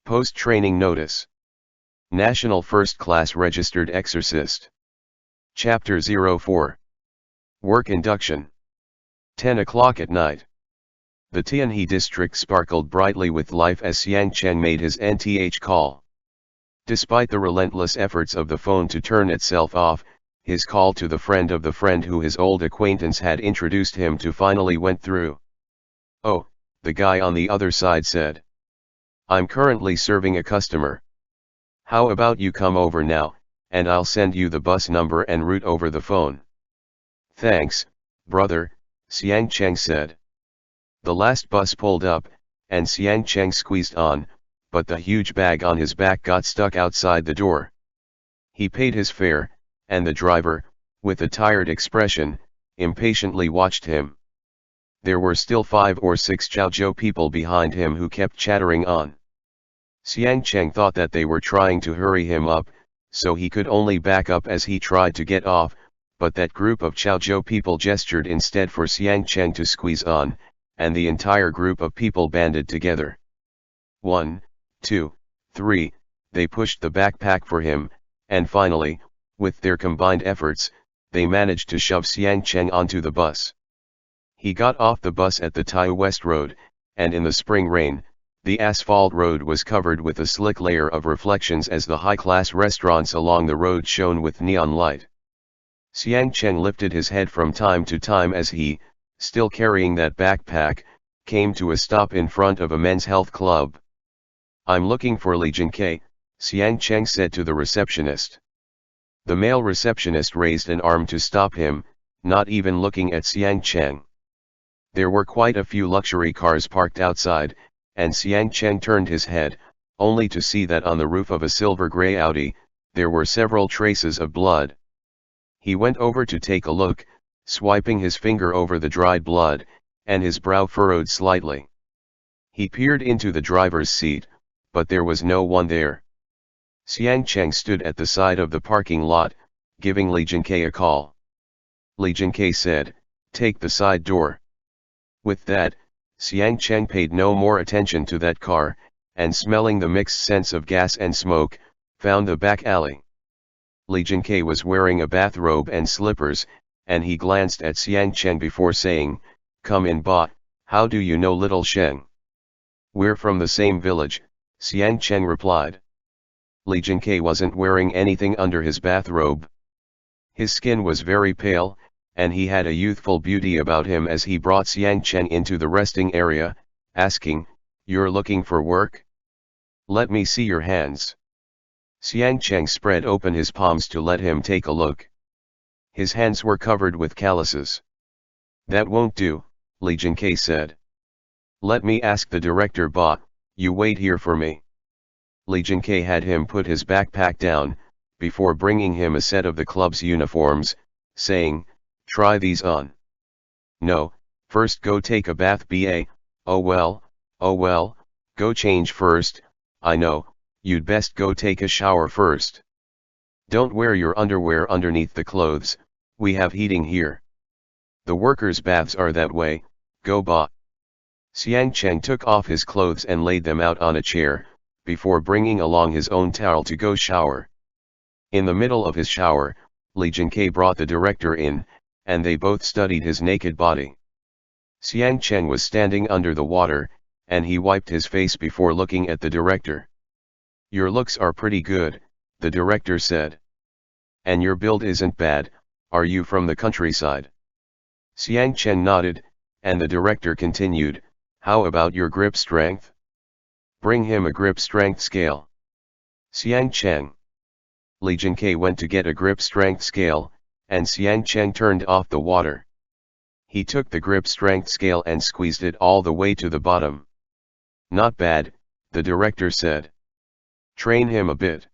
Post-training notice. National First Class Registered Exorcist. Chapter 04. Work induction. 10 o'clock at night. The Tianhe district sparkled brightly with life as Xiang Chen made his NTH call. Despite the relentless efforts of the phone to turn itself off, his call to the friend of the friend who his old acquaintance had introduced him to finally went through. "Oh," the guy on the other side said. "I'm currently serving a customer. How about you come over now, and I'll send you the bus number and route over the phone." "Thanks, brother," Xiang Cheng said. The last bus pulled up, and Xiang Cheng squeezed on, but the huge bag on his back got stuck outside the door. He paid his fare, and the driver, with a tired expression, impatiently watched him. There were still 5 or 6 Chaozhou people behind him who kept chattering on. Xiang Cheng thought that they were trying to hurry him up, so he could only back up as he tried to get off, but that group of Chaozhou people gestured instead for Xiang Cheng to squeeze on, and the entire group of people banded together. 1, 2, 3, they pushed the backpack for him, and finally, with their combined efforts, they managed to shove Xiang Cheng onto the bus. He got off the bus at the Tai West Road, and in the spring rain, the asphalt road was covered with a slick layer of reflections as the high-class restaurants along the road shone with neon light. Xiang Cheng lifted his head from time to time as he, still carrying that backpack, came to a stop in front of a men's health club. "I'm looking for Li Jinkai," Xiang Cheng said to the receptionist. The male receptionist raised an arm to stop him, not even looking at Xiang Cheng. There were quite a few luxury cars parked outside, and Xiang Cheng turned his head, only to see that on the roof of a silver-gray Audi, there were several traces of blood. He went over to take a look, swiping his finger over the dried blood, and his brow furrowed slightly. He peered into the driver's seat, but there was no one there. Xiang Cheng stood at the side of the parking lot, giving Li Jinkai a call. Li Jinkai said, "Take the side door." With that, Xiang Cheng paid no more attention to that car, and smelling the mixed scents of gas and smoke, found the back alley. Li Jinkai was wearing a bathrobe and slippers, and he glanced at Xiang Cheng before saying, "Come in, ba, how do you know little Sheng?" "We're from the same village," Xiang Cheng replied. Li Jinkai wasn't wearing anything under his bathrobe. His skin was very pale, and he had a youthful beauty about him as he brought Xiang Cheng into the resting area, asking, "You're looking for work? Let me see your hands." Xiang Cheng spread open his palms to let him take a look. His hands were covered with calluses. "That won't do," Li Jinkai said. "Let me ask the director, ba, you wait here for me." Li Jinkai had him put his backpack down, before bringing him a set of the club's uniforms, saying, "Try these on." "No, first go take a bath, ba, oh well, go change first, I know, you'd best go take a shower first. Don't wear your underwear underneath the clothes, we have heating here. The workers' baths are that way, go ba." Xiang Cheng took off his clothes and laid them out on a chair, before bringing along his own towel to go shower. In the middle of his shower, Li Jinkai brought the director in, and they both studied his naked body. Xiang Cheng was standing under the water, and he wiped his face before looking at the director. "Your looks are pretty good," the director said. "And your build isn't bad, are you from the countryside?" Xiang Cheng nodded, and the director continued, "How about your grip strength? Bring him a grip strength scale." Xiang Cheng. Li Jinkai went to get a grip strength scale, and Xiang Cheng turned off the water. He took the grip strength scale and squeezed it all the way to the bottom. "Not bad," the director said. "Train him a bit.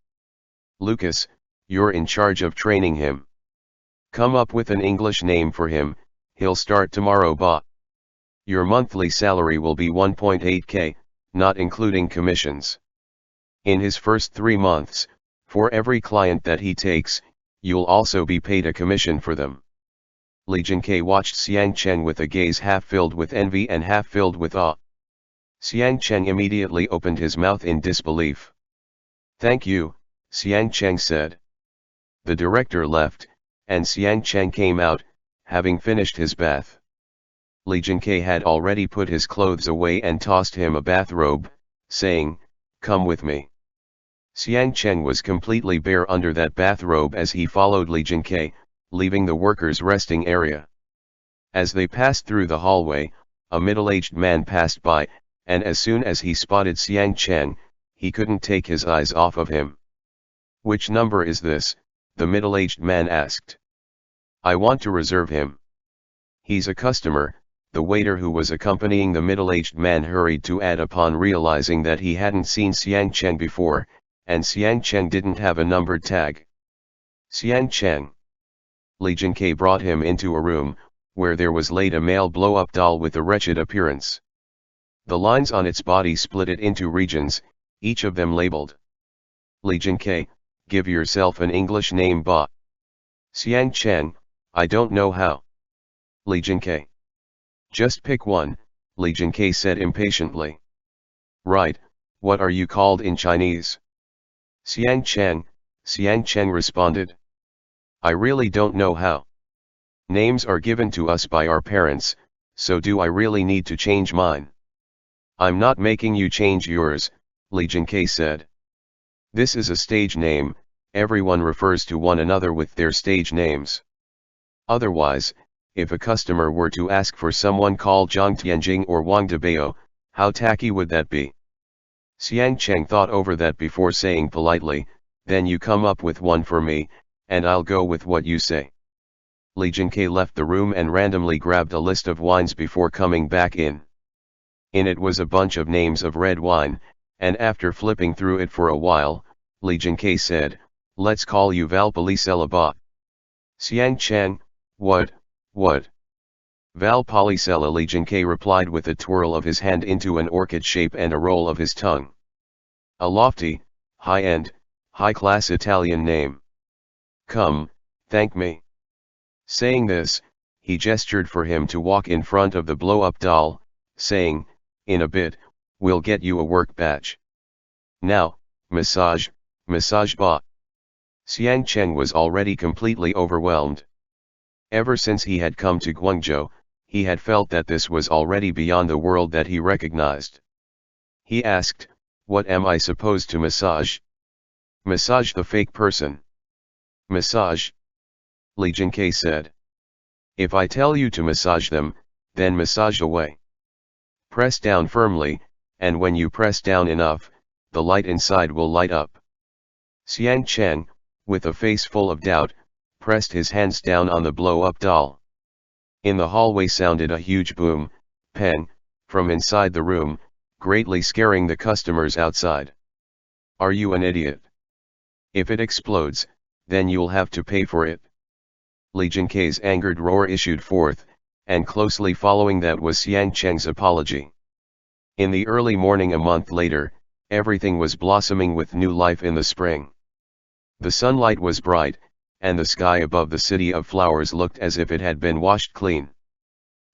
Lucas, you're in charge of training him. Come up with an English name for him, he'll start tomorrow, ba. Your monthly salary will be 1.8k, not including commissions. In his first 3 months, for every client that he takes, you'll also be paid a commission for them." Li Jinkai watched Xiang Cheng with a gaze half filled with envy and half filled with awe. Xiang Cheng immediately opened his mouth in disbelief. "Thank you," Xiang Cheng said. The director left, and Xiang Cheng came out, having finished his bath. Li Jinkai had already put his clothes away and tossed him a bathrobe, saying, "Come with me." Xiang Cheng was completely bare under that bathrobe as he followed Li Jinkai, leaving the workers' resting area. As they passed through the hallway, a middle-aged man passed by, and as soon as he spotted Xiang Cheng, he couldn't take his eyes off of him. "Which number is this?" the middle-aged man asked. "I want to reserve him." "He's a customer," the waiter who was accompanying the middle-aged man hurried to add upon realizing that he hadn't seen Xiang Cheng before, and Xiang Cheng didn't have a numbered tag. "Xiang Cheng." Li Jinkai brought him into a room, where there was laid a male blow-up doll with a wretched appearance. The lines on its body split it into regions, each of them labeled. "Li Jinkai, give yourself an English name ba." "Xiang Cheng, I don't know how." "Li Jinkai." "Just pick one," Li Jinkai said impatiently. "Right, what are you called in Chinese?" "Xiang Cheng," Xiang Cheng responded. "I really don't know how. Names are given to us by our parents, so do I really need to change mine?" "I'm not making you change yours," Li Jinkai said. "This is a stage name, everyone refers to one another with their stage names. Otherwise, if a customer were to ask for someone called Zhang Tianjing or Wang Debao, how tacky would that be?" Xiang Cheng thought over that before saying politely, "Then you come up with one for me, and I'll go with what you say." Li Jinkai left the room and randomly grabbed a list of wines before coming back in. In it was a bunch of names of red wine, and after flipping through it for a while, Li Jinkai said, "Let's call you Valpolicella ba." "Xiang Cheng, what? Valpolicella," Li Jinkai replied with a twirl of his hand into an orchid shape and a roll of his tongue. "A lofty, high-end, high-class Italian name. Come, thank me." Saying this, he gestured for him to walk in front of the blow-up doll, saying, "In a bit, we'll get you a work badge. Now, massage ba." Xiang Cheng was already completely overwhelmed. Ever since he had come to Guangzhou, he had felt that this was already beyond the world that he recognized. He asked, "What am I supposed to massage?" "Massage the fake person." "Massage?" Li Jinkai said. "If I tell you to massage them, then massage away. Press down firmly, and when you press down enough, the light inside will light up." Xiang Cheng, with a face full of doubt, pressed his hands down on the blow-up doll. In the hallway sounded a huge boom, peng, from inside the room, greatly scaring the customers outside. "Are you an idiot? If it explodes, then you'll have to pay for it." Li Jinkai's angered roar issued forth, and closely following that was Xiang Cheng's apology. In the early morning a month later, everything was blossoming with new life in the spring. The sunlight was bright, and the sky above the city of flowers looked as if it had been washed clean.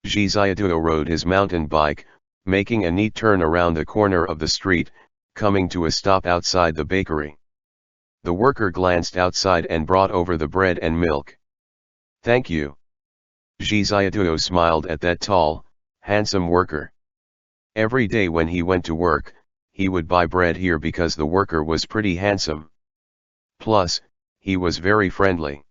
Zhi Xiaoduo rode his mountain bike, making a neat turn around the corner of the street, coming to a stop outside the bakery. The worker glanced outside and brought over the bread and milk. "Thank you." Zhi Xiaoduo smiled at that tall, handsome worker. Every day when he went to work, he would buy bread here because the worker was pretty handsome. Plus, he was very friendly.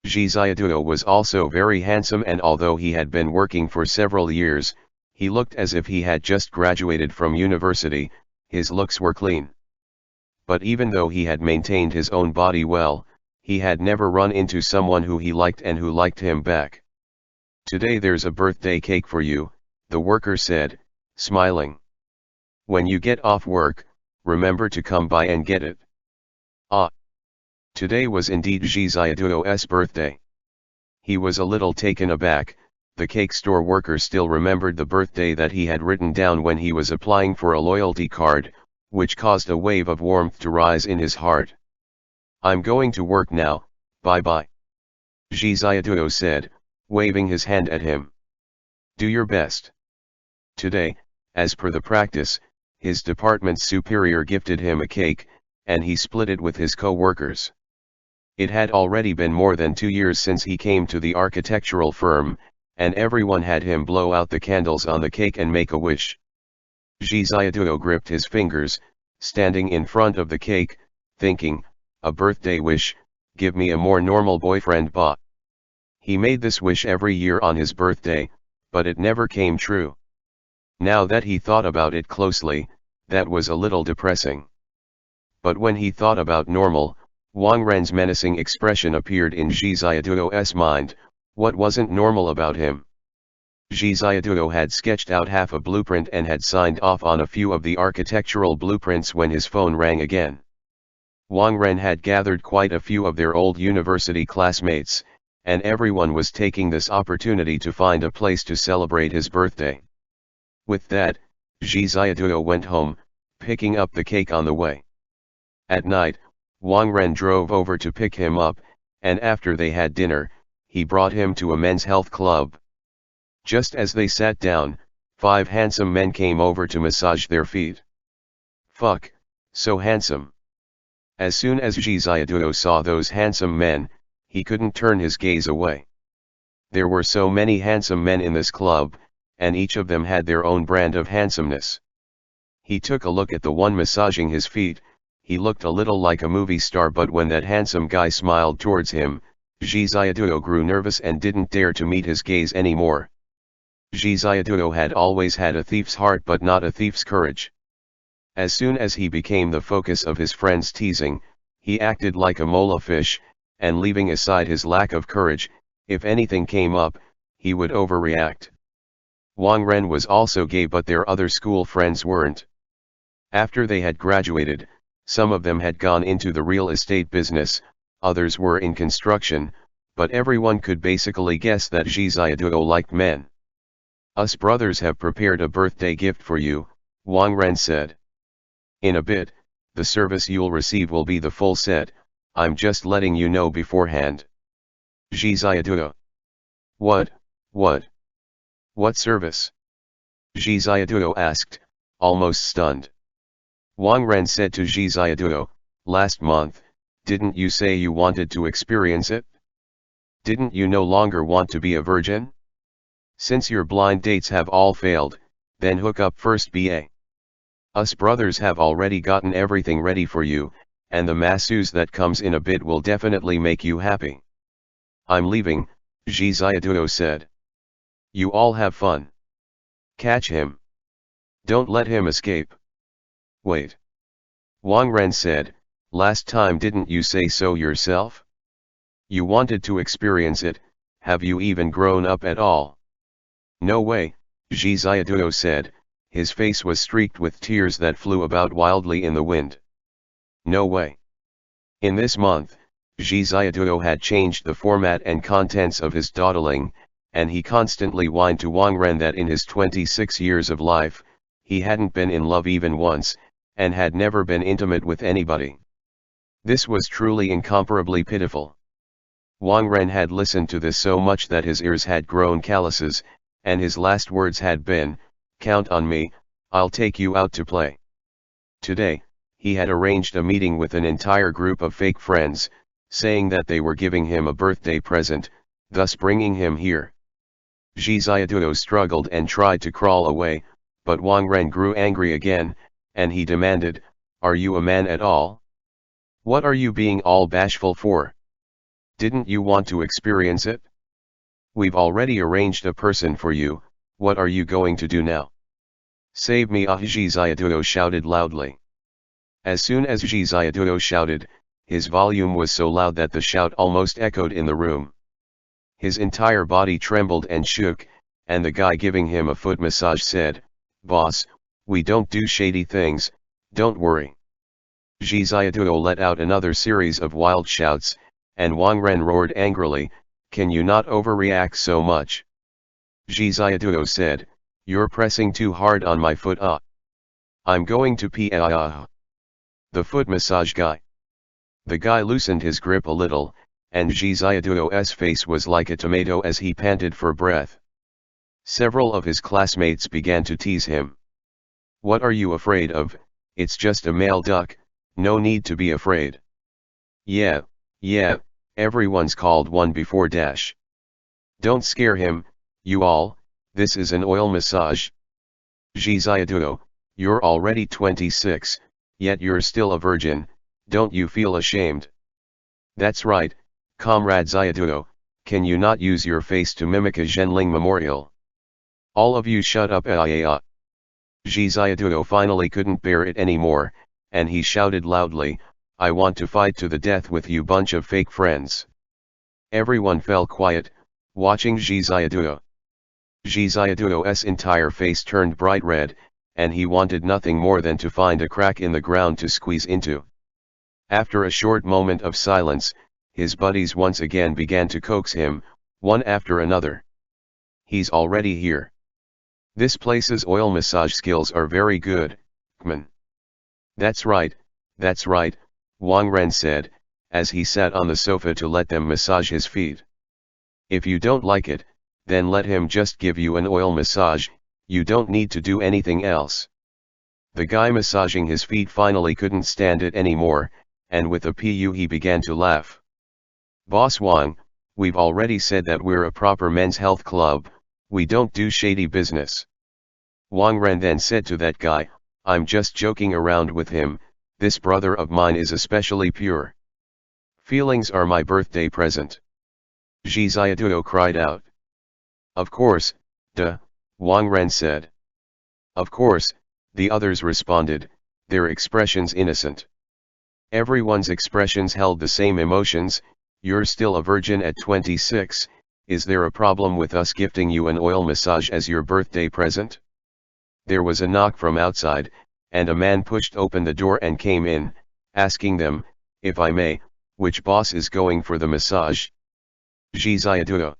Zhi Xiaoduo was also very handsome, and although he had been working for several years, he looked as if he had just graduated from university. His looks were clean. But even though he had maintained his own body well, he had never run into someone who he liked and who liked him back. "Today there's a birthday cake for you," the worker said, smiling. "When you get off work, remember to come by and get it." Ah! Today was indeed Zhi Xiaoduo's birthday. He was a little taken aback. The cake store worker still remembered the birthday that he had written down when he was applying for a loyalty card, which caused a wave of warmth to rise in his heart. "I'm going to work now, bye-bye," Zhi Xiaoduo said, waving his hand at him. "Do your best. Today, As per the practice, his department's superior gifted him a cake, and he split it with his co-workers. It had already been more than 2 years since he came to the architectural firm, and everyone had him blow out the candles on the cake and make a wish. Ji Xiaoduo gripped his fingers, standing in front of the cake, thinking, a birthday wish, give me a more normal boyfriend ba. He made this wish every year on his birthday, but it never came true. Now that he thought about it closely, that was a little depressing. But when he thought about normal, Wang Ren's menacing expression appeared in Ji Xiaoduo's mind. What wasn't normal about him? Ji Xiaoduo had sketched out half a blueprint and had signed off on a few of the architectural blueprints when his phone rang again. Wang Ren had gathered quite a few of their old university classmates, and everyone was taking this opportunity to find a place to celebrate his birthday. With that, Ji Xiaoduo went home, picking up the cake on the way. At night, Wang Ren drove over to pick him up, and after they had dinner, he brought him to a men's health club. Just as they sat down, 5 handsome men came over to massage their feet. Fuck, so handsome. As soon as Ji Xiaoduo saw those handsome men, he couldn't turn his gaze away. There were so many handsome men in this club, and each of them had their own brand of handsomeness. He took a look at the one massaging his feet. He looked a little like a movie star, but when that handsome guy smiled towards him, Ji Xiaoduo grew nervous and didn't dare to meet his gaze anymore. Ji Xiaoduo had always had a thief's heart but not a thief's courage. As soon as he became the focus of his friends' teasing, he acted like a mola fish, and leaving aside his lack of courage, if anything came up, he would overreact. Wang Ren was also gay, but their other school friends weren't. After they had graduated, some of them had gone into the real estate business, others were in construction, but everyone could basically guess that Ji Xiaoduo liked men. Us brothers have prepared a birthday gift for you, Wang Ren said. In a bit, the service you'll receive will be the full set, I'm just letting you know beforehand. Ji Xiaoduo. What service? Ji Xiaoduo asked, almost stunned. Wang Ren said to Ji Xiaoduo, last month, didn't you say you wanted to experience it? Didn't you no longer want to be a virgin? Since your blind dates have all failed, then hook up first ba. Us brothers have already gotten everything ready for you, and the masseuse that comes in a bit will definitely make you happy. I'm leaving, Ji Xiaoduo said. You all have fun. Catch him. Don't let him escape. Wait. Wang Ren said, last time didn't you say so yourself? You wanted to experience it, have you even grown up at all? No way, Ji Xiaoduo said, his face was streaked with tears that flew about wildly in the wind. No way. In this month, Ji Xiaoduo had changed the format and contents of his dawdling, and he constantly whined to Wang Ren that in his 26 years of life, he hadn't been in love even once, and had never been intimate with anybody. This was truly incomparably pitiful. Wang Ren had listened to this so much that his ears had grown calluses, and his last words had been, count on me, I'll take you out to play. Today, he had arranged a meeting with an entire group of fake friends, saying that they were giving him a birthday present, thus bringing him here. Ji Xiaoduo struggled and tried to crawl away, but Wang Ren grew angry again, and he demanded, are you a man at all? What are you being all bashful for? Didn't you want to experience it? We've already arranged a person for you, what are you going to do now? Save me, Ji Xiaoduo shouted loudly. As soon as Ji Xiaoduo shouted, his volume was so loud that the shout almost echoed in the room. His entire body trembled and shook, and the guy giving him a foot massage said, boss, we don't do shady things, don't worry. Ji Xiaoduo let out another series of wild shouts, and Wang Ren roared angrily, can you not overreact so much? Ji Xiaoduo said, you're pressing too hard on my foot. I'm going to pee. The foot massage guy. The guy loosened his grip a little, and Ji Xiaoduo's face was like a tomato as he panted for breath. Several of his classmates began to tease him. What are you afraid of? It's just a male duck, no need to be afraid. Yeah, everyone's called one before dash. Don't scare him, you all, this is an oil massage. Zhiziaduo, you're already 26, yet you're still a virgin, don't you feel ashamed? That's right, Comrade Ziaduo, can you not use your face to mimic a Zhenling memorial? All of you shut up. Zhiziaduo finally couldn't bear it anymore, and he shouted loudly, I want to fight to the death with you bunch of fake friends. Everyone fell quiet, watching Zhiziaduo. Zhiziaduo's entire face turned bright red, and he wanted nothing more than to find a crack in the ground to squeeze into. After a short moment of silence, his buddies once again began to coax him, one after another. He's already here. This place's oil massage skills are very good, Kman. That's right, Wang Ren said, as he sat on the sofa to let them massage his feet. If you don't like it, then let him just give you an oil massage, you don't need to do anything else. The guy massaging his feet finally couldn't stand it anymore, and with a pu he began to laugh. Boss Wang, we've already said that we're a proper men's health club, we don't do shady business. Wang Ren then said to that guy, I'm just joking around with him, this brother of mine is especially pure. Feelings are my birthday present. Zhiziaduo cried out. Of course, duh, Wang Ren said. Of course, the others responded, their expressions innocent. Everyone's expressions held the same emotions. You're still a virgin at 26, is there a problem with us gifting you an oil massage as your birthday present? There was a knock from outside, and a man pushed open the door and came in, asking them, if I may, which boss is going for the massage? Zhiziaduo.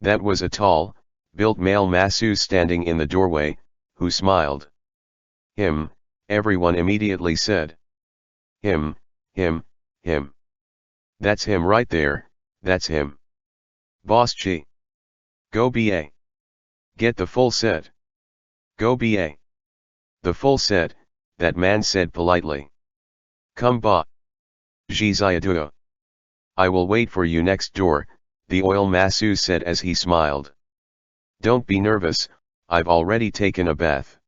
That was a tall, built male masseuse standing in the doorway, who smiled. Him, everyone immediately said. Him. That's him right there, that's him. Boss Chi. Go BA. Get the full set. Go BA. The full set, that man said politely. Come ba. Zhiziaduo. I will wait for you next door, the oil masseuse said as he smiled. Don't be nervous, I've already taken a bath.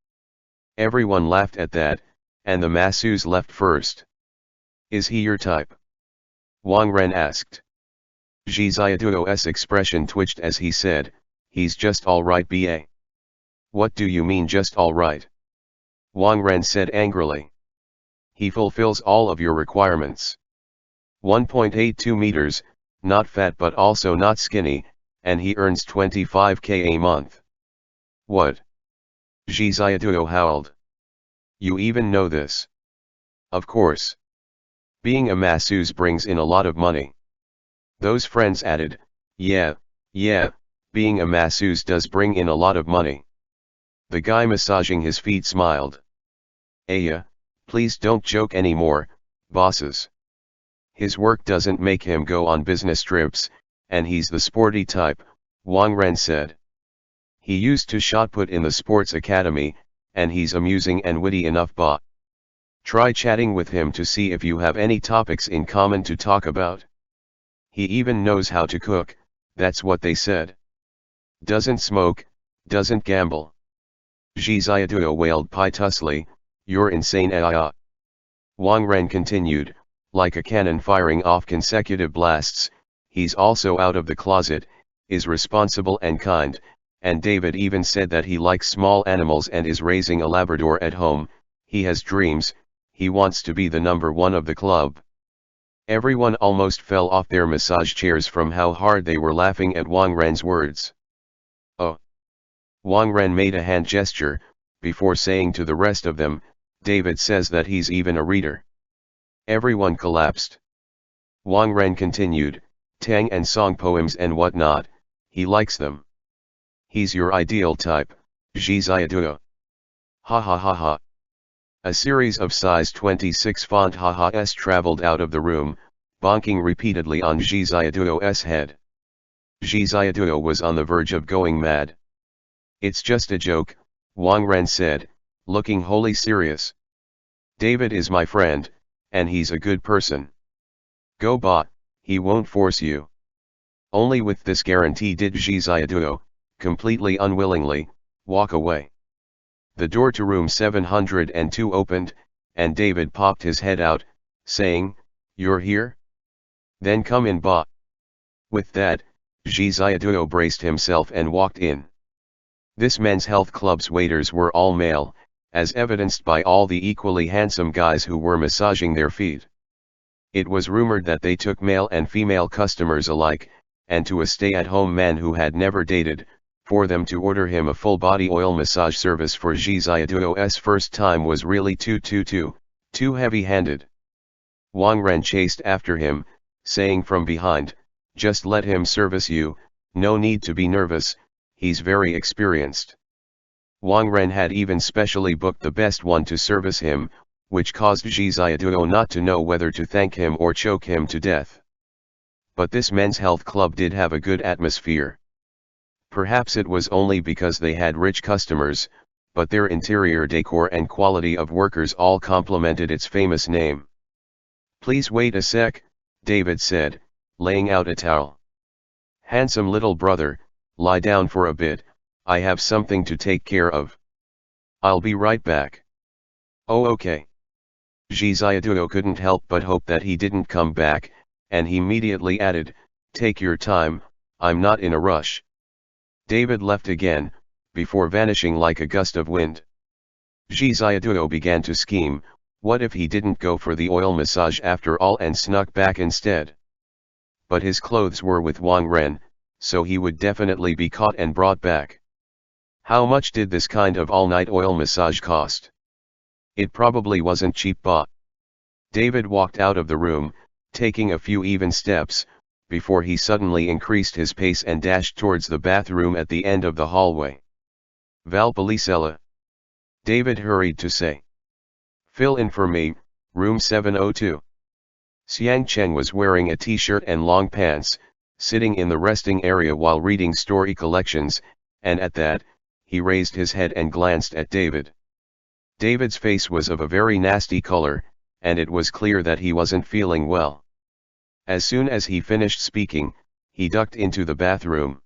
Everyone laughed at that, and the masseuse left first. Is he your type? Wang Ren asked. Zhiziaduo's expression twitched as he said, he's just alright ba. What do you mean just alright? Wang Ren said angrily. He fulfills all of your requirements. 1.82 meters, not fat but also not skinny, and he earns 25k a month. What? Zhiziaduo howled. You even know this? Of course. Being a masseuse brings in a lot of money. Those friends added, yeah, being a masseuse does bring in a lot of money. The guy massaging his feet smiled. Aya, please don't joke anymore, bosses. His work doesn't make him go on business trips, and he's the sporty type, Wang Ren said. He used to shot put in the sports academy, and he's amusing and witty enough ba. Try chatting with him to see if you have any topics in common to talk about. He even knows how to cook, that's what they said. Doesn't smoke, doesn't gamble. Zhiziaduo wailed piteously, you're insane Wang Ren continued, like a cannon firing off consecutive blasts, he's also out of the closet, is responsible and kind, and David even said that he likes small animals and is raising a Labrador at home, he has dreams, he wants to be the number one of the club. Everyone almost fell off their massage chairs from how hard they were laughing at Wang Ren's words. Oh! Wang Ren made a hand gesture, before saying to the rest of them, David says that he's even a reader. Everyone collapsed. Wang Ren continued, Tang and song poems and whatnot, he likes them. He's your ideal type, Zhiziaduo. Ha ha ha ha. A series of size 26 font ha-has traveled out of the room, bonking repeatedly on Zhiziaduo's head. Zhiziaduo was on the verge of going mad. It's just a joke, Wang Ren said, looking wholly serious. David is my friend, and he's a good person. Go bot, he won't force you. Only with this guarantee did Ji Xiaoduo, completely unwillingly, walk away. The door to room 702 opened, and David popped his head out, saying, "You're here? Then come in bot." With that, Ji Xiaoduo braced himself and walked in. This men's health club's waiters were all male, as evidenced by all the equally handsome guys who were massaging their feet. It was rumored that they took male and female customers alike, and to a stay-at-home man who had never dated, for them to order him a full-body oil massage service for Ji Xiaoduo's first time was really too heavy-handed. Wang Ren chased after him, saying from behind, "Just let him service you, no need to be nervous, he's very experienced." Wang Ren had even specially booked the best one to service him, which caused Ji Xiaoduo not to know whether to thank him or choke him to death. But this men's health club did have a good atmosphere. Perhaps it was only because they had rich customers, but their interior decor and quality of workers all complimented its famous name. "Please wait a sec," David said, laying out a towel. "Handsome little brother, lie down for a bit, I have something to take care of. I'll be right back." "Oh okay." Ji Xiaoduo couldn't help but hope that he didn't come back, and he immediately added, "Take your time, I'm not in a rush." David left again, before vanishing like a gust of wind. Ji Xiaoduo began to scheme, what if he didn't go for the oil massage after all and snuck back instead? But his clothes were with Wang Ren, so he would definitely be caught and brought back. How much did this kind of all-night oil massage cost? It probably wasn't cheap bought. David walked out of the room, taking a few even steps, before he suddenly increased his pace and dashed towards the bathroom at the end of the hallway. "Valpolicella." David hurried to say. "Fill in for me, room 702. Xiang Cheng was wearing a t-shirt and long pants, sitting in the resting area while reading story collections, and at that, he raised his head and glanced at David. David's face was of a very nasty color, and it was clear that he wasn't feeling well. As soon as he finished speaking, he ducked into the bathroom.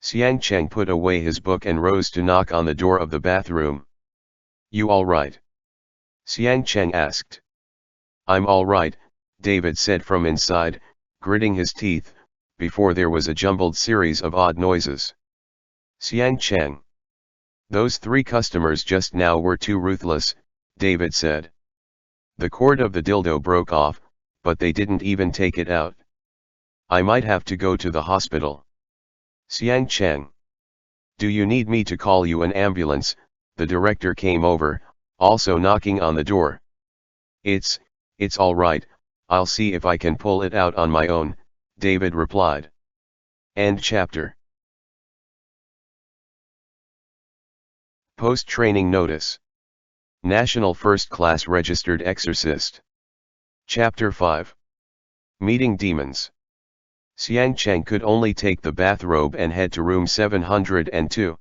Xiang Cheng put away his book and rose to knock on the door of the bathroom. "You all right?" Xiang Cheng asked. "I'm all right," David said from inside, gritting his teeth, before there was a jumbled series of odd noises. "Xiang Cheng. Those 3 customers just now were too ruthless," David said. "The cord of the dildo broke off, but they didn't even take it out. I might have to go to the hospital." "Xiang Cheng. Do you need me to call you an ambulance?" The director came over, also knocking on the door. It's all right, I'll see if I can pull it out on my own," David replied. End chapter. Post-training notice. National First Class Registered Exorcist. Chapter 5. Meeting Demons. Xiang Cheng could only take the bathrobe and head to room 702.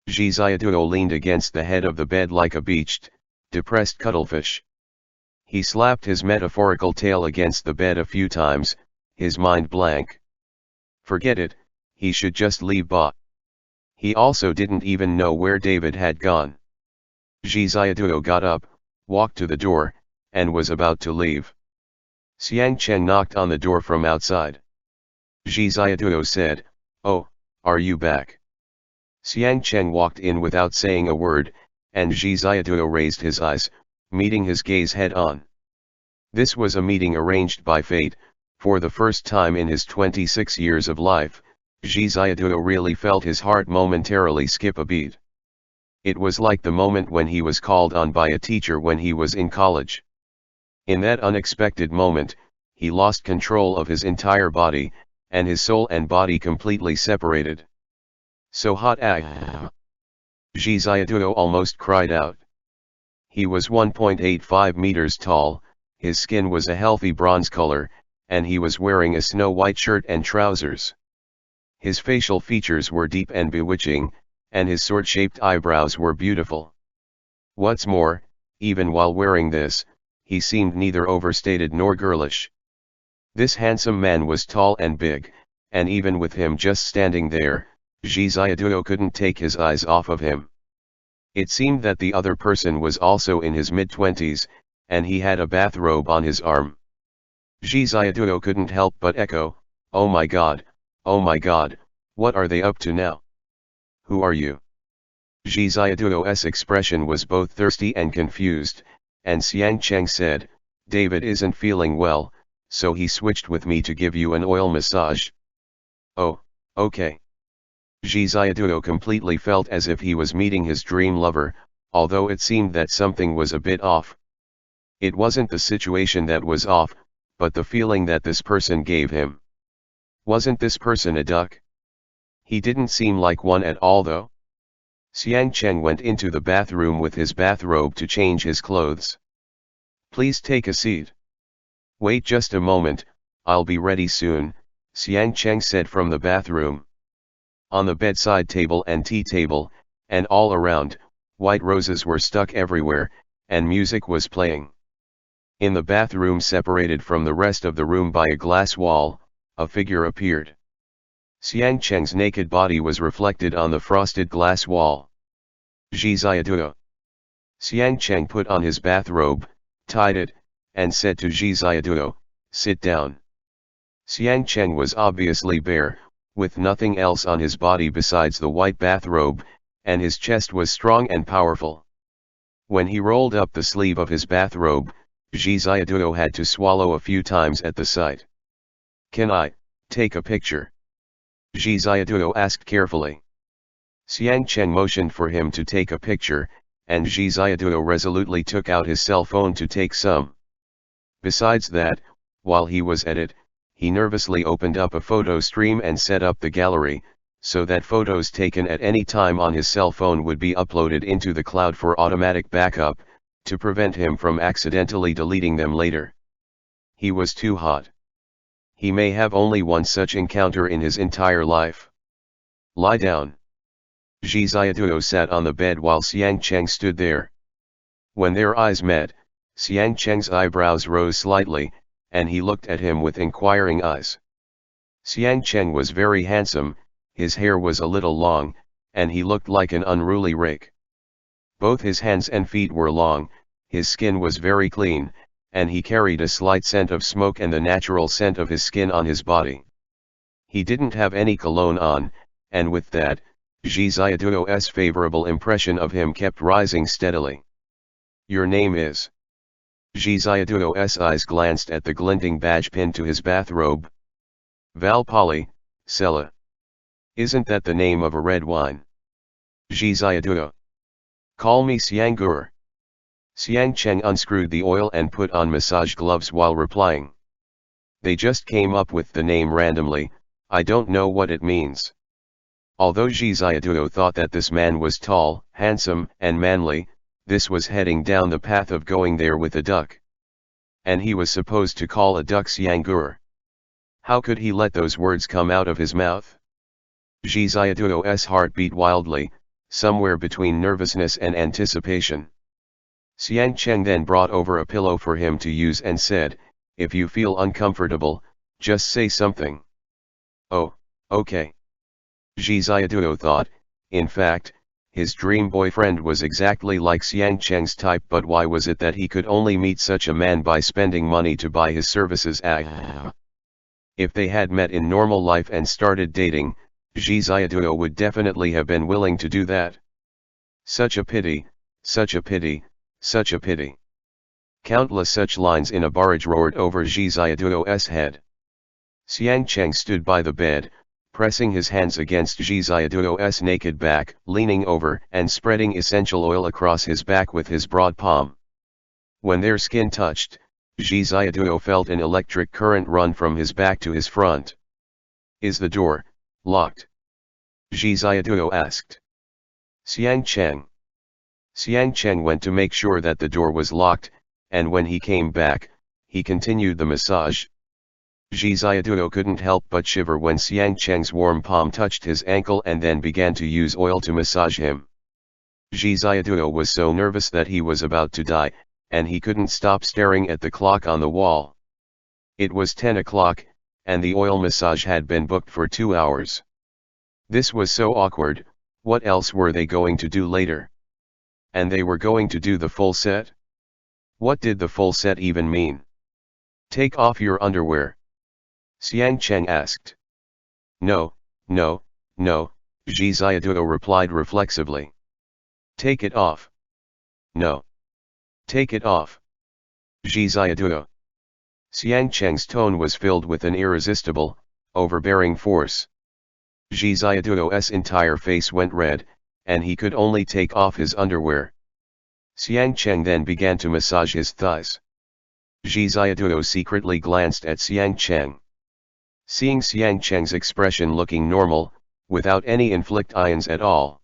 Ji Xiaoduo leaned against the head of the bed like a beached, depressed cuttlefish. He slapped his metaphorical tail against the bed a few times, his mind blank. Forget it, he should just leave bot. He also didn't even know where David had gone. Ji Xiaoduo got up, walked to the door, and was about to leave. Xiang Cheng knocked on the door from outside. Ji Xiaoduo said, "Oh, are you back?" Xiang Cheng walked in without saying a word, and Ji Xiaoduo raised his eyes, meeting his gaze head-on. This was a meeting arranged by fate. For the first time in his 26 years of life, Ji Xiaoduo really felt his heart momentarily skip a beat. It was like the moment when he was called on by a teacher when he was in college. In that unexpected moment, he lost control of his entire body, and his soul and body completely separated. "So hot ah!" Ji Xiaoduo almost cried out. He was 1.85 meters tall, his skin was a healthy bronze color, and he was wearing a snow-white shirt and trousers. His facial features were deep and bewitching, and his sword-shaped eyebrows were beautiful. What's more, even while wearing this, he seemed neither overstated nor girlish. This handsome man was tall and big, and even with him just standing there, Ji Xiaoduo couldn't take his eyes off of him. It seemed that the other person was also in his mid-20s, and he had a bathrobe on his arm. Ji Xiaoduo couldn't help but echo, oh my god, what are they up to now? Who are you? Ji Xiaoduo's expression was both thirsty and confused, and Xiang Cheng said, David isn't feeling well, so he switched with me to give you an oil massage. Oh, okay. Ji Xiaoduo completely felt as if he was meeting his dream lover, although it seemed that something was a bit off. It wasn't the situation that was off, but the feeling that this person gave him. Wasn't this person a duck? He didn't seem like one at all though. Xiang Cheng went into the bathroom with his bathrobe to change his clothes. Please take a seat. Wait just a moment, I'll be ready soon, Xiang Cheng said from the bathroom. On the bedside table and tea table, and all around, white roses were stuck everywhere, and music was playing. In the bathroom separated from the rest of the room by a glass wall, a figure appeared. Xiang Cheng's naked body was reflected on the frosted glass wall. Ji Xiaoduo. Xiang Cheng put on his bathrobe, tied it, and said to Ji Xiaoduo, sit down. Xiang Cheng was obviously bare, with nothing else on his body besides the white bathrobe, and his chest was strong and powerful. When he rolled up the sleeve of his bathrobe, Ji Xiaoduo had to swallow a few times at the sight. Can I take a picture? Ji Xiaoduo asked carefully. Xiang Cheng motioned for him to take a picture, and Ji Xiaoduo resolutely took out his cell phone to take some. Besides that, while he was at it, he nervously opened up a photo stream and set up the gallery, so that photos taken at any time on his cell phone would be uploaded into the cloud for automatic backup, to prevent him from accidentally deleting them later. He was too hot. He may have only one such encounter in his entire life. Lie down. Ji Xiaoduo sat on the bed while Xiang Cheng stood there. When their eyes met, Xiang Cheng's eyebrows rose slightly, and he looked at him with inquiring eyes. Xiang Cheng was very handsome, his hair was a little long, and he looked like an unruly rake. Both his hands and feet were long, his skin was very clean, and he carried a slight scent of smoke and the natural scent of his skin on his body. He didn't have any cologne on, and with that, Ji Xiaoduo's favorable impression of him kept rising steadily. Your name is? Ji Xiaoduo's eyes glanced at the glinting badge pinned to his bathrobe. Valpali, Sela. Isn't that the name of a red wine? Ji Xiaoduo. Call me Xiangur. Xiang Cheng unscrewed the oil and put on massage gloves while replying. They just came up with the name randomly, I don't know what it means. Although Ji Xiaoduo thought that this man was tall, handsome, and manly, this was heading down the path of going there with a duck. And he was supposed to call a duck Xiangur. How could he let those words come out of his mouth? Ji Xiaoduo's heart beat wildly, somewhere between nervousness and anticipation. Xiang Cheng then brought over a pillow for him to use and said, if you feel uncomfortable, just say something. Oh, okay. Ji Xiaoduo thought, in fact, his dream boyfriend was exactly like Xiang Cheng's type, but why was it that he could only meet such a man by spending money to buy his services? If they had met in normal life and started dating, Ji Xiaoduo would definitely have been willing to do that. Such a pity, such a pity, such a pity. Countless such lines in a barrage roared over Ji Xiaoduo's head. Xiang Cheng stood by the bed, pressing his hands against Ji Xiaoduo's naked back, leaning over and spreading essential oil across his back with his broad palm. When their skin touched, Ji Xiaoduo felt an electric current run from his back to his front. Is the door locked? Ji Xiaoduo asked. Xiang Cheng. Xiang Cheng went to make sure that the door was locked, and when he came back, he continued the massage. Ji Xiaoduo couldn't help but shiver when Xiang Cheng's warm palm touched his ankle and then began to use oil to massage him. Zhi Ziaduo was so nervous that he was about to die, and he couldn't stop staring at the clock on the wall. It was 10 o'clock, and the oil massage had been booked for 2 hours. This was so awkward. What else were they going to do later? And they were going to do the full set? What did the full set even mean? Take off your underwear. Xiang Cheng asked. No, no, no, Zhi Ziaduo replied reflexively. Take it off. No. Take it off. Zhi Ziaduo. Xiang Cheng's tone was filled with an irresistible, overbearing force. Zhi Ziaduo's entire face went red, and he could only take off his underwear. Xiang Cheng then began to massage his thighs. Zhi Ziaduo secretly glanced at Xiang Cheng. Seeing Xiang Cheng's expression looking normal, without any ions at all,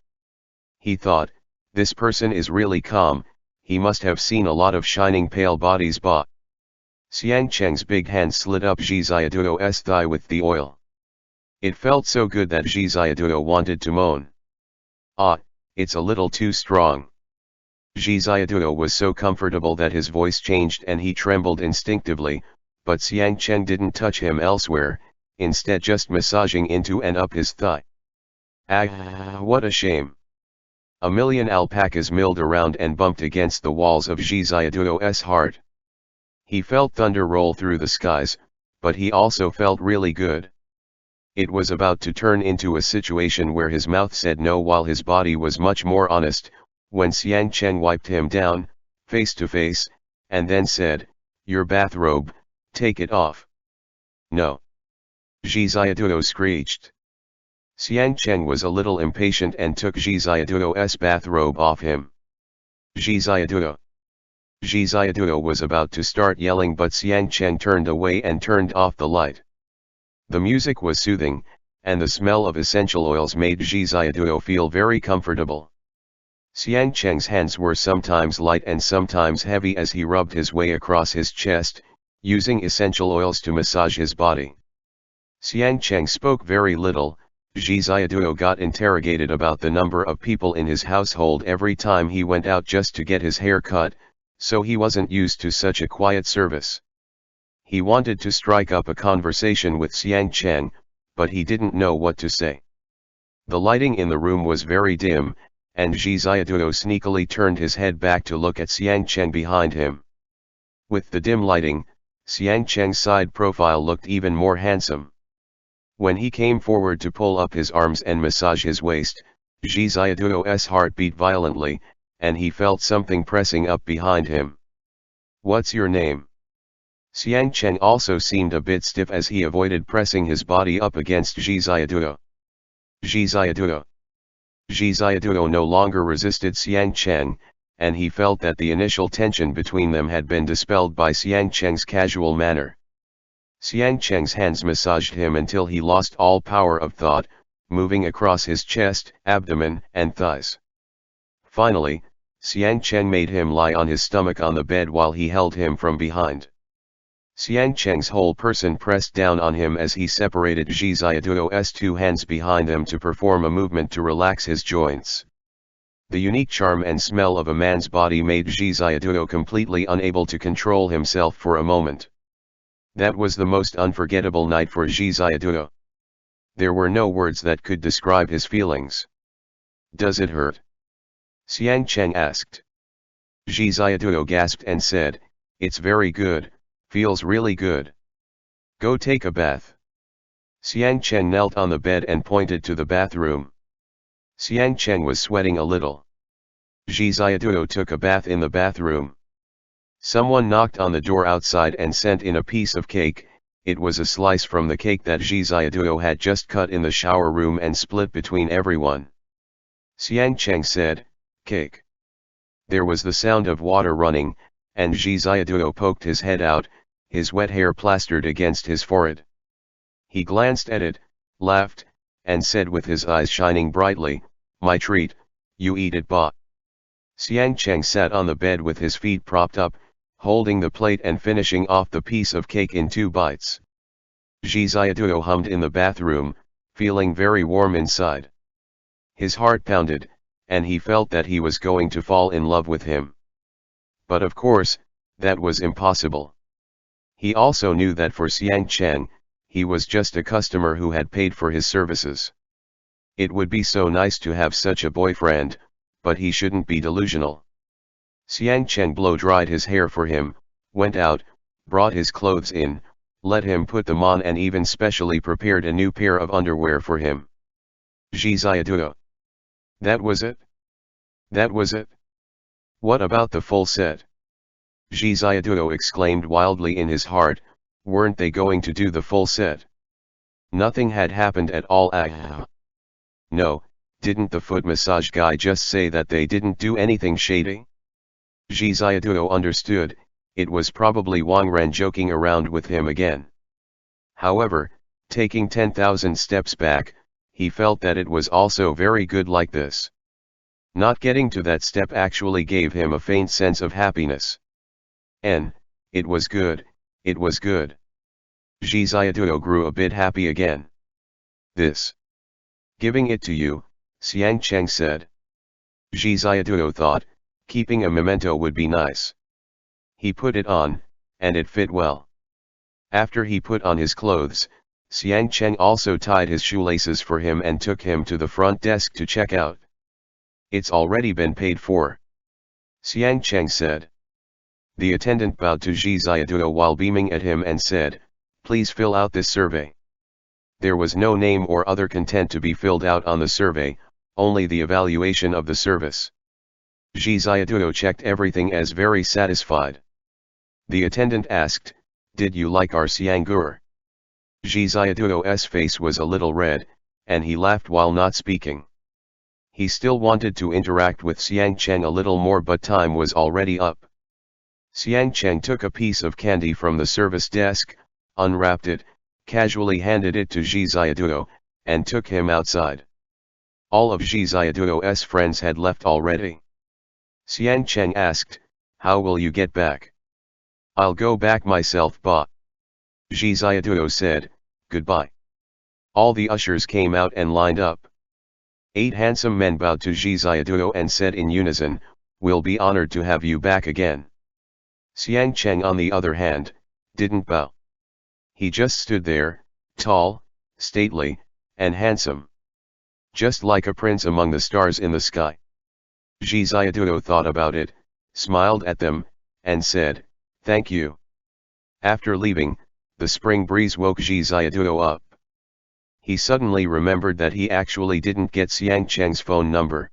he thought, this person is really calm, he must have seen a lot of shining pale bodies. Xiang Cheng's big hand slid up Zhi Ziaduo's thigh with the oil. It felt so good that Zhi Ziaduo wanted to moan. Ah, it's a little too strong. Zhi Ziaduo was so comfortable that his voice changed and he trembled instinctively, but Xiang Cheng didn't touch him elsewhere, instead just massaging into and up his thigh. Ah, what a shame. A million alpacas milled around and bumped against the walls of Zhi Ziaduo's heart. He felt thunder roll through the skies, but he also felt really good. It was about to turn into a situation where his mouth said no while his body was much more honest, when Xiang Cheng wiped him down, face to face, and then said, your bathrobe, take it off. No. Zhi Ziaduo screeched. Xiang Cheng was a little impatient and took Zhi Ziaduo's bathrobe off him. Zhi Ziaduo. Zhi Ziaduo was about to start yelling, but Xiang Cheng turned away and turned off the light. The music was soothing, and the smell of essential oils made Zhi Ziaduo feel very comfortable. Xiang Cheng's hands were sometimes light and sometimes heavy as he rubbed his way across his chest, using essential oils to massage his body. Xiang Cheng spoke very little. Zhi Ziaduo got interrogated about the number of people in his household every time he went out just to get his hair cut, so he wasn't used to such a quiet service. He wanted to strike up a conversation with Xiang Cheng, but he didn't know what to say. The lighting in the room was very dim, and Zhi Ziaduo sneakily turned his head back to look at Xiang Cheng behind him. With the dim lighting, Xiang Cheng's side profile looked even more handsome. When he came forward to pull up his arms and massage his waist, Zhi Ziaduo's heart beat violently, and he felt something pressing up behind him. What's your name? Xiang Cheng also seemed a bit stiff as he avoided pressing his body up against Zhi Ziaduo. Zhi Ziaduo. Zhi Ziaduo no longer resisted Xiang Cheng, and he felt that the initial tension between them had been dispelled by Xiang Cheng's casual manner. Xiang Cheng's hands massaged him until he lost all power of thought, moving across his chest, abdomen, and thighs. Finally, Xiang Cheng made him lie on his stomach on the bed while he held him from behind. Xiang Cheng's whole person pressed down on him as he separated Zhi Ziaduo's two hands behind him to perform a movement to relax his joints. The unique charm and smell of a man's body made Zhi Ziaduo completely unable to control himself for a moment. That was the most unforgettable night for Zhi Ziaduo. There were no words that could describe his feelings. Does it hurt? Xiang Cheng asked. Zhi Ziaduo gasped and said, it's very good, feels really good. Go take a bath. Xiang Cheng knelt on the bed and pointed to the bathroom. Xiang Cheng was sweating a little. Zhi Ziaduo took a bath in the bathroom. Someone knocked on the door outside and sent in a piece of cake. It was a slice from the cake that Zhi Ziaduo had just cut in the shower room and split between everyone. Xiang Cheng said, cake. There was the sound of water running, and Zhi Ziaduo poked his head out, his wet hair plastered against his forehead. He glanced at it, laughed, and said with his eyes shining brightly, my treat, you eat it, ba. Xiang Cheng sat on the bed with his feet propped up, holding the plate and finishing off the piece of cake in 2 bites. Zhi Ziaduo hummed in the bathroom, feeling very warm inside. His heart pounded, and he felt that he was going to fall in love with him. But of course, that was impossible. He also knew that for Xiang Cheng, he was just a customer who had paid for his services. It would be so nice to have such a boyfriend, but he shouldn't be delusional. Xiang Cheng blow-dried his hair for him, went out, brought his clothes in, let him put them on and even specially prepared a new pair of underwear for him. Zhiziaduo. That was it? That was it? What about the full set? Zhiziaduo exclaimed wildly in his heart, weren't they going to do the full set? Nothing had happened at all. No, didn't the foot massage guy just say that they didn't do anything shady? Zhiziaduo understood, it was probably Wang Ren joking around with him again. However, taking 10,000 steps back, he felt that it was also very good like this. Not getting to that step actually gave him a faint sense of happiness. It was good, it was good. Zhiziaduo grew a bit happy again. This. Giving it to you, Xiang Cheng said. Zhiziaduo thought, keeping a memento would be nice. He put it on, and it fit well. After he put on his clothes, Xiang Cheng also tied his shoelaces for him and took him to the front desk to check out. It's already been paid for. Xiang Cheng said. The attendant bowed to Zhiziaduo while beaming at him and said, please fill out this survey. There was no name or other content to be filled out on the survey, only the evaluation of the service. Zhiziaduo checked everything as very satisfied. The attendant asked, did you like our Xiangur? Zhiziaduo's face was a little red, and he laughed while not speaking. He still wanted to interact with Xiang Cheng a little more, but time was already up. Xiang Cheng took a piece of candy from the service desk, unwrapped it, casually handed it to Zhiziaduo, and took him outside. All of Zhiziaduo's friends had left already. Xiang Cheng asked, how will you get back? I'll go back myself, ba. Zhiziaduo said, goodbye. All the ushers came out and lined up. 8 handsome men bowed to Zhiziaduo and said in unison, we'll be honored to have you back again. Xiang Cheng on the other hand, didn't bow. He just stood there, tall, stately, and handsome. Just like a prince among the stars in the sky. Zhiziaduo thought about it, smiled at them, and said, thank you. After leaving, the spring breeze woke Zhiziaduo up. He suddenly remembered that he actually didn't get Xiang Cheng's phone number.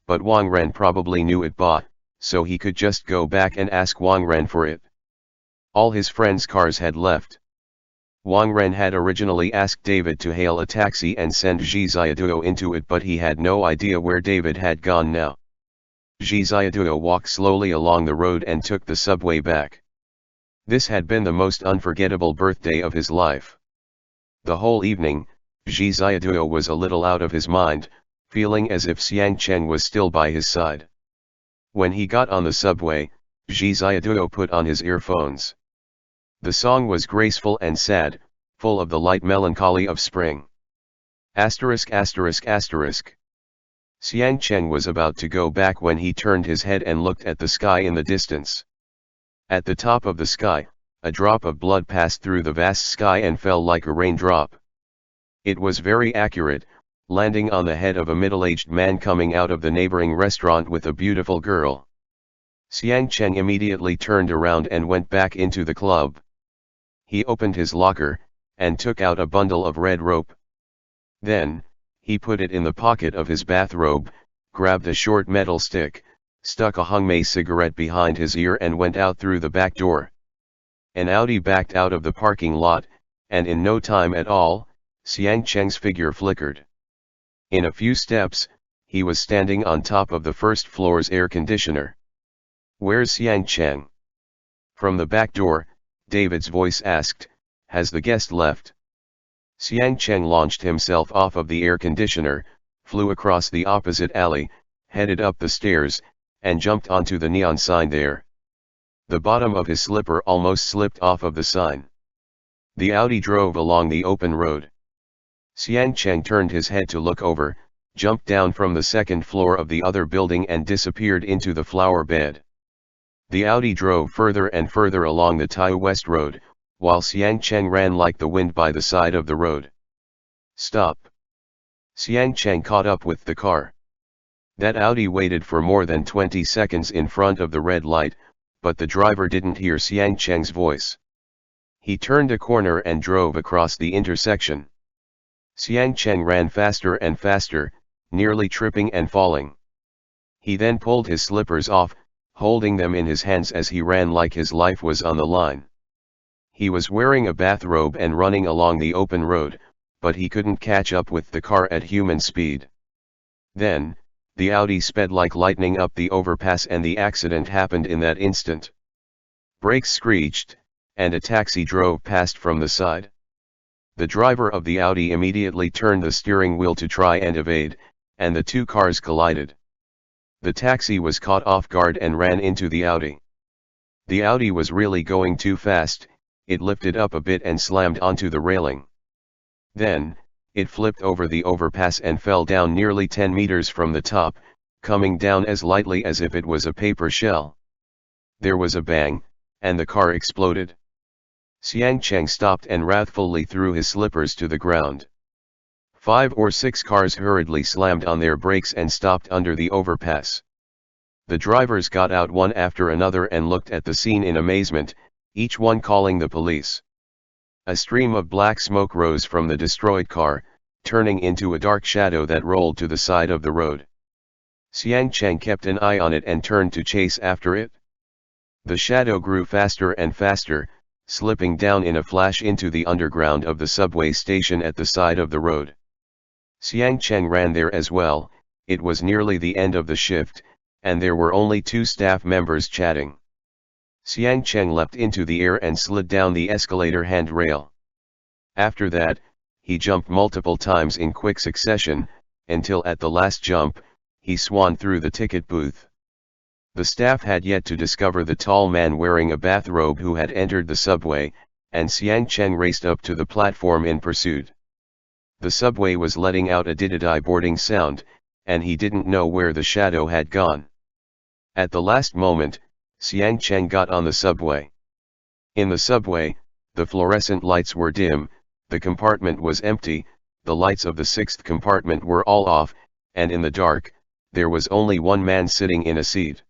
But Wang Ren probably knew it, so he could just go back and ask Wang Ren for it. All his friends' cars had left. Wang Ren had originally asked David to hail a taxi and send Zhiziaduo into it, but he had no idea where David had gone now. Zhiziaduo walked slowly along the road and took the subway back. This had been the most unforgettable birthday of his life. The whole evening, Zhiziaduo was a little out of his mind, feeling as if Xiang Cheng was still by his side. When he got on the subway, Zhiziaduo put on his earphones. The song was graceful and sad, full of the light melancholy of spring. Asterisk asterisk asterisk. Xiang Cheng was about to go back when he turned his head and looked at the sky in the distance. At the top of the sky, a drop of blood passed through the vast sky and fell like a raindrop. It was very accurate, landing on the head of a middle-aged man coming out of the neighboring restaurant with a beautiful girl. Xiang Cheng immediately turned around and went back into the club. He opened his locker, and took out a bundle of red rope. Then, he put it in the pocket of his bathrobe, grabbed a short metal stick, stuck a Hungmei cigarette behind his ear and went out through the back door. An Audi backed out of the parking lot, and in no time at all, Xiang Cheng's figure flickered. In a few steps, he was standing on top of the first floor's air conditioner. Where's Xiang Cheng? From the back door, David's voice asked, has the guest left? Xiang Cheng launched himself off of the air conditioner, flew across the opposite alley, headed up the stairs, and jumped onto the neon sign there. The bottom of his slipper almost slipped off of the sign. The Audi drove along the open road. Xiang Cheng turned his head to look over, jumped down from the second floor of the other building and disappeared into the flower bed. The Audi drove further and further along the Tai West Road, while Xiang Cheng ran like the wind by the side of the road. "Stop!" Xiang Cheng caught up with the car. That Audi waited for more than 20 seconds in front of the red light, but the driver didn't hear Xiang Cheng's voice. He turned a corner and drove across the intersection. Xiang Cheng ran faster and faster, nearly tripping and falling. He then pulled his slippers off, holding them in his hands as he ran like his life was on the line. He was wearing a bathrobe and running along the open road, but he couldn't catch up with the car at human speed. Then, the Audi sped like lightning up the overpass and the accident happened in that instant. Brakes screeched, and a taxi drove past from the side. The driver of the Audi immediately turned the steering wheel to try and evade, and the two cars collided. The taxi was caught off guard and ran into the Audi. The Audi was really going too fast, it lifted up a bit and slammed onto the railing. Then, it flipped over the overpass and fell down nearly 10 meters from the top, coming down as lightly as if it was a paper shell. There was a bang, and the car exploded. Xiang Cheng stopped and wrathfully threw his slippers to the ground. 5 or 6 cars hurriedly slammed on their brakes and stopped under the overpass. The drivers got out one after another and looked at the scene in amazement, each one calling the police. A stream of black smoke rose from the destroyed car, turning into a dark shadow that rolled to the side of the road. Xiang Cheng kept an eye on it and turned to chase after it. The shadow grew faster and faster, slipping down in a flash into the underground of the subway station at the side of the road. Xiang Cheng ran there as well. It was nearly the end of the shift, and there were only 2 staff members chatting. Xiang Cheng leapt into the air and slid down the escalator handrail. After that, he jumped multiple times in quick succession, until at the last jump, he swan through the ticket booth. The staff had yet to discover the tall man wearing a bathrobe who had entered the subway, and Xiang Cheng raced up to the platform in pursuit. The subway was letting out a diddy boarding sound, and he didn't know where the shadow had gone. At the last moment, Xiang Cheng got on the subway. In the subway, the fluorescent lights were dim, the compartment was empty, the lights of the 6th compartment were all off, and in the dark, there was only one man sitting in a seat.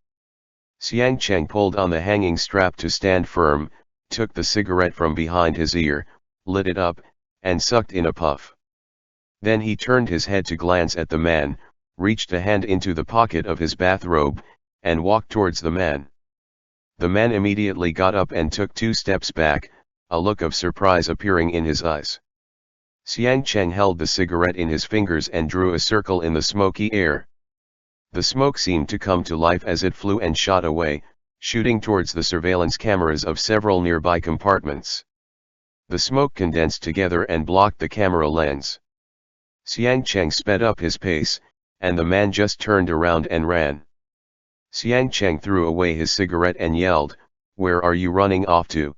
Xiang Cheng pulled on the hanging strap to stand firm, took the cigarette from behind his ear, lit it up, and sucked in a puff. Then he turned his head to glance at the man, reached a hand into the pocket of his bathrobe, and walked towards the man. The man immediately got up and took 2 steps back, a look of surprise appearing in his eyes. Xiang Cheng held the cigarette in his fingers and drew a circle in the smoky air. The smoke seemed to come to life as it flew and shot away, shooting towards the surveillance cameras of several nearby compartments. The smoke condensed together and blocked the camera lens. Xiang Cheng sped up his pace, and the man just turned around and ran. Xiang Cheng threw away his cigarette and yelled, "Where are you running off to?"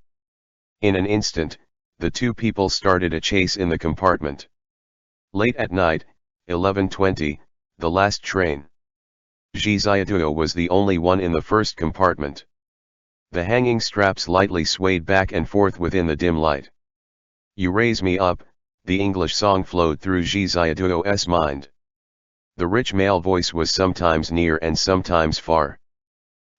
In an instant, the 2 people started a chase in the compartment. Late at night, 11:20, the last train. Zhi Xiaoduo was the only one in the first compartment. The hanging straps lightly swayed back and forth within the dim light. "You raise me up," the English song flowed through Zhi Xiaoduo's mind. The rich male voice was sometimes near and sometimes far.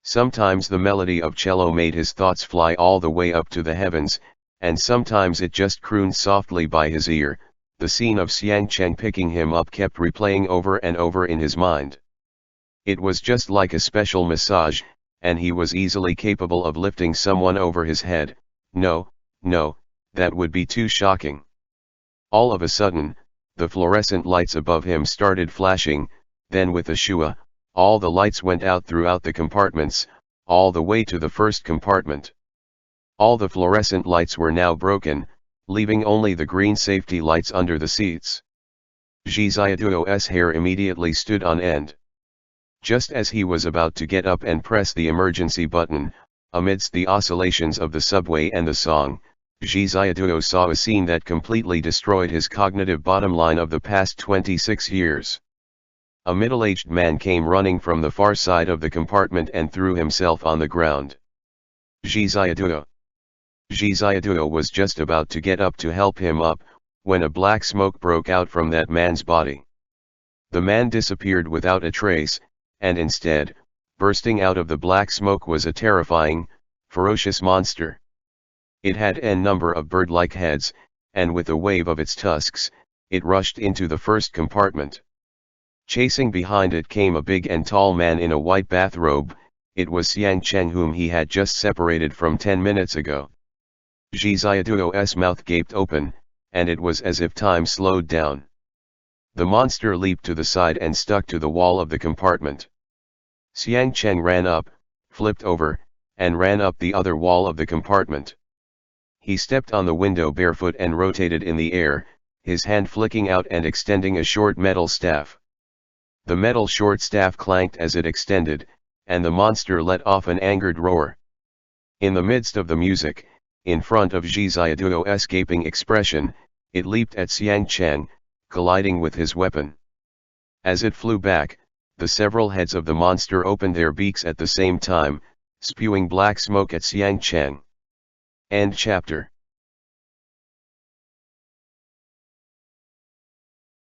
Sometimes the melody of cello made his thoughts fly all the way up to the heavens, and sometimes it just crooned softly by his ear. The scene of Xiang Cheng picking him up kept replaying over and over in his mind. It was just like a special massage, and he was easily capable of lifting someone over his head. No, that would be too shocking. All of a sudden, the fluorescent lights above him started flashing, then with a shua, all the lights went out throughout the compartments, all the way to the first compartment. All the fluorescent lights were now broken, leaving only the green safety lights under the seats. Zhi Xiaoduo's hair immediately stood on end. Just as he was about to get up and press the emergency button, amidst the oscillations of the subway and the song, Zhi Xiaoduo saw a scene that completely destroyed his cognitive bottom line of the past 26 years. A middle-aged man came running from the far side of the compartment and threw himself on the ground. Zhi Ziaduo was just about to get up to help him up, when a black smoke broke out from that man's body. The man disappeared without a trace, and instead, bursting out of the black smoke was a terrifying, ferocious monster. It had n number of bird-like heads, and with a wave of its tusks, it rushed into the first compartment. Chasing behind it came a big and tall man in a white bathrobe. It was Xiang Cheng, whom he had just separated from 10 minutes ago. Zhi Ziaduo's mouth gaped open, and it was as if time slowed down. The monster leaped to the side and stuck to the wall of the compartment. Xiang Cheng ran up, flipped over, and ran up the other wall of the compartment. He stepped on the window barefoot and rotated in the air, his hand flicking out and extending a short metal staff. The metal short staff clanked as it extended, and the monster let off an angered roar. In the midst of the music, in front of Zhi Ziaduo's gaping expression, it leaped at Xiang Cheng, colliding with his weapon. As it flew back, the several heads of the monster opened their beaks at the same time, spewing black smoke at Xiang Cheng. End chapter.